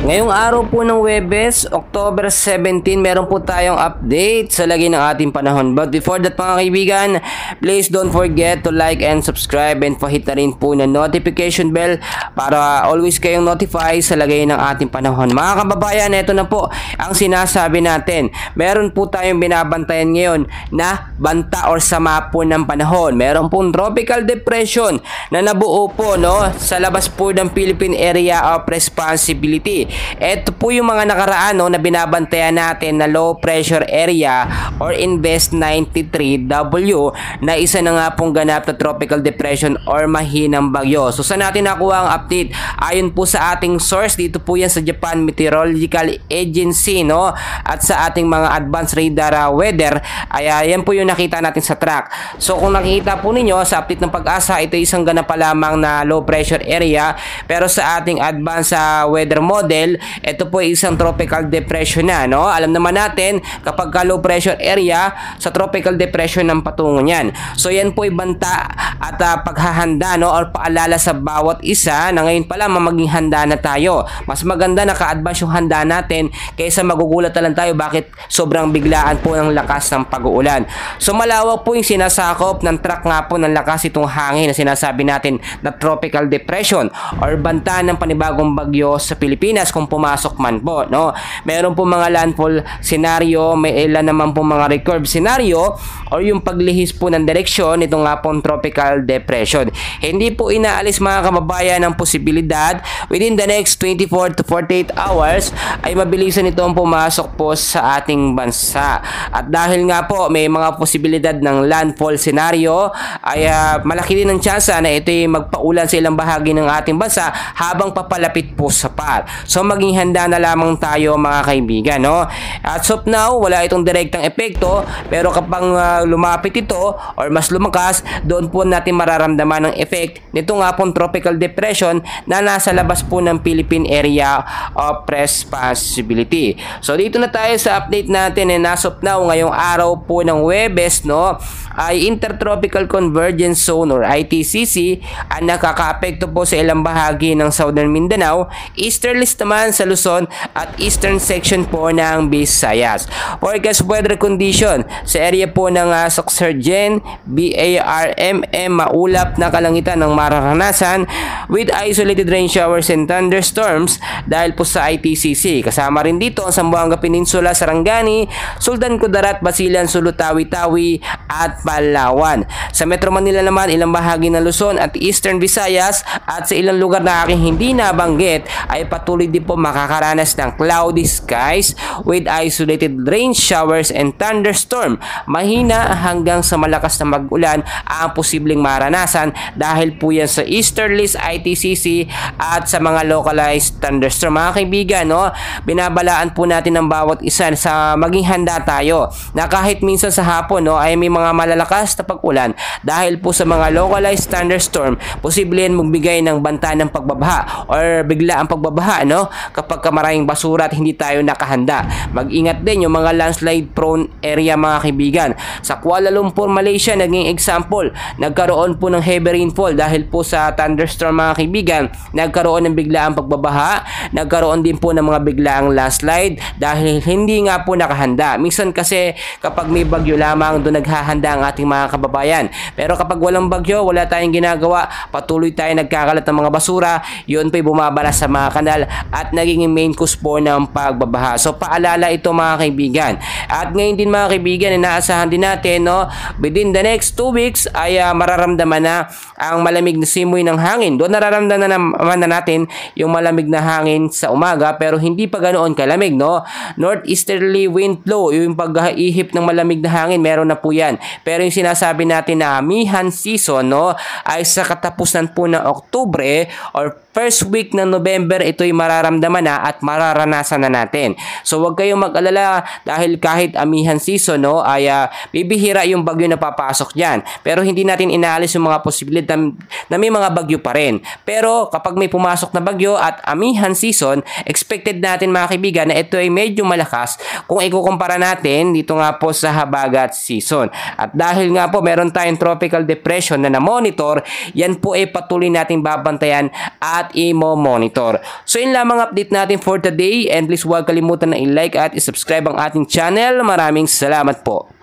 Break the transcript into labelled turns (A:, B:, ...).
A: Ngayong araw po ng Huwebes, October 17, meron po tayong update sa lagay ng ating panahon. But before that mga kaibigan, please don't forget to like and subscribe and pahit na rin po na notification bell para always kayong notify sa lagay ng ating panahon. Mga kababayan, ito na po ang sinasabi natin. Meron po tayong binabantayan ngayon na banta or sama po ng panahon. Meron pong tropical depression na nabuo po sa labas po ng Philippine Area of Responsibility. Ito po yung mga nakaraan na binabantayan natin na low pressure area or Invest 93W na isa na nga pong ganap na tropical depression or mahinang bagyo. So saan natin nakuha ang update? Ayon po sa ating source, dito po yan sa Japan Meteorological Agency at sa ating mga advanced radar weather, ay yan po yung nakita natin sa track. So kung nakikita po ninyo sa update ng Pag-asa, ito isang ganap pa lamang na low pressure area, pero sa ating advanced weather model, ito po isang tropical depression na. Alam naman natin kapag low pressure area, sa tropical depression ng patungo niyan. So yan po ibanta at paghahanda or paalala sa bawat isa na ngayon pa lang maging handa na tayo. Mas maganda na ka-advance yung handa natin kaysa magugulat na lang tayo bakit sobrang biglaan po ng lakas ng pag-uulan. So malawak po yung sinasakop ng track nga po ng lakas itong hangin na sinasabi natin na tropical depression or banta ng panibagong bagyo sa Pilipinas kung pumasok man po. Meron po mga landfall scenario, may ilan naman po mga recurve scenario or yung paglihis po ng direksyon ito nga pong tropical depression. Hindi po inaalis mga kababayan ang posibilidad within the next 24 to 48 hours ay mabilisan itong pumasok po sa ating bansa. At dahil nga po may mga posibilidad ng landfall scenario ay malaki din ang tsansa na ito ay magpaulan sa ilang bahagi ng ating bansa habang papalapit po sa par. So maging handa na lamang tayo mga kaibigan. As of now, wala itong direktang epekto, pero kapag lumapit ito or mas lumakas, doon po natin mararamdaman ang effect nito nga pong tropical depression na nasa labas po ng Philippine Area of Responsibility. So dito na tayo sa update natin, and as of now, ngayong araw po ng Huwebes, ay Intertropical Convergence Zone or ITCC ang nakakaapekto po sa ilang bahagi ng Southern Mindanao, Eastern List naman sa Luzon at Eastern section po ng Visayas. Forecast weather condition sa area po ng Soxargen, BARMM, maulap na kalangitan ng mararanasan with isolated rain showers and thunderstorms dahil po sa ITCC. Kasama rin dito ang Zamboanga Peninsula, Sarangani, Sultan Kudarat, Basilan, Sulu, Tawi-Tawi at Palawan. Sa Metro Manila naman, ilang bahagi ng Luzon at Eastern Visayas at sa ilang lugar na aking hindi nabanggit ay patuloy din po makakaranas ng cloudy skies with isolated rain showers and thunderstorm. Mahina hanggang sa malakas na mag-ulan ang posibleng maranasan dahil po yan sa Easterlies, ITCC at sa mga localized thunderstorm. Mga kaibigan, binabalaan po natin ang bawat isa sa maging handa tayo na kahit minsan sa hapon ay may mga malalakas na pag-ulan dahil po sa mga localized thunderstorm, posible yan magbigay ng banta ng pagbabaha or bigla ang pagbabaha kapag maraming basura at hindi tayo nakahanda. Mag-ingat din yung mga landslide prone area mga kaibigan. Sa Kuala Lumpur, Malaysia, naging example, nagkaroon po ng heavy rainfall dahil po sa thunderstorm mga kaibigan, nagkaroon ng biglaang pagbabaha, nagkaroon din po ng mga biglaang landslide dahil hindi nga po nakahanda. Minsan kasi kapag may bagyo lamang doon naghahanda ang ating mga kababayan, pero kapag walang bagyo, wala tayong ginagawa, patuloy tayo nagkakalat ng mga basura, yun po'y bumabara sa mga kanal at naging main cause po ng pagbabaha. So paalala ito mga kaibigan. At ngayon din mga kaibigan, inaasahan din natin within the next 2 weeks ay mararamdaman na ang malamig na simoy ng hangin. Doon nararamdaman naman na natin yung malamig na hangin sa umaga, pero hindi pa ganoon kalamig. Northeasterly wind flow, yung pag-ihip ng malamig na hangin, meron na po yan. Pero yung sinasabi natin na amihan season ay sa katapusan po ng Oktubre or first week ng November, ito'y mararamdaman na at mararanasan na natin. So huwag kayong mag-alala dahil kahit amihan season ay bibihira yung bagyo na papasok dyan. Pero hindi natin inaalis yung mga posibilidad na may mga bagyo pa rin. Pero kapag may pumasok na bagyo at amihan season, expected natin mga kaibigan na ito ay medyo malakas kung ikukumpara natin dito nga po sa habagat season. At dahil nga po meron tayong tropical depression na na-monitor, yan po ay patuloy nating babantayan at at i-monitor. So yun lamang update natin for today, and please huwag kalimutan na i-like at i-subscribe ang ating channel. Maraming salamat po.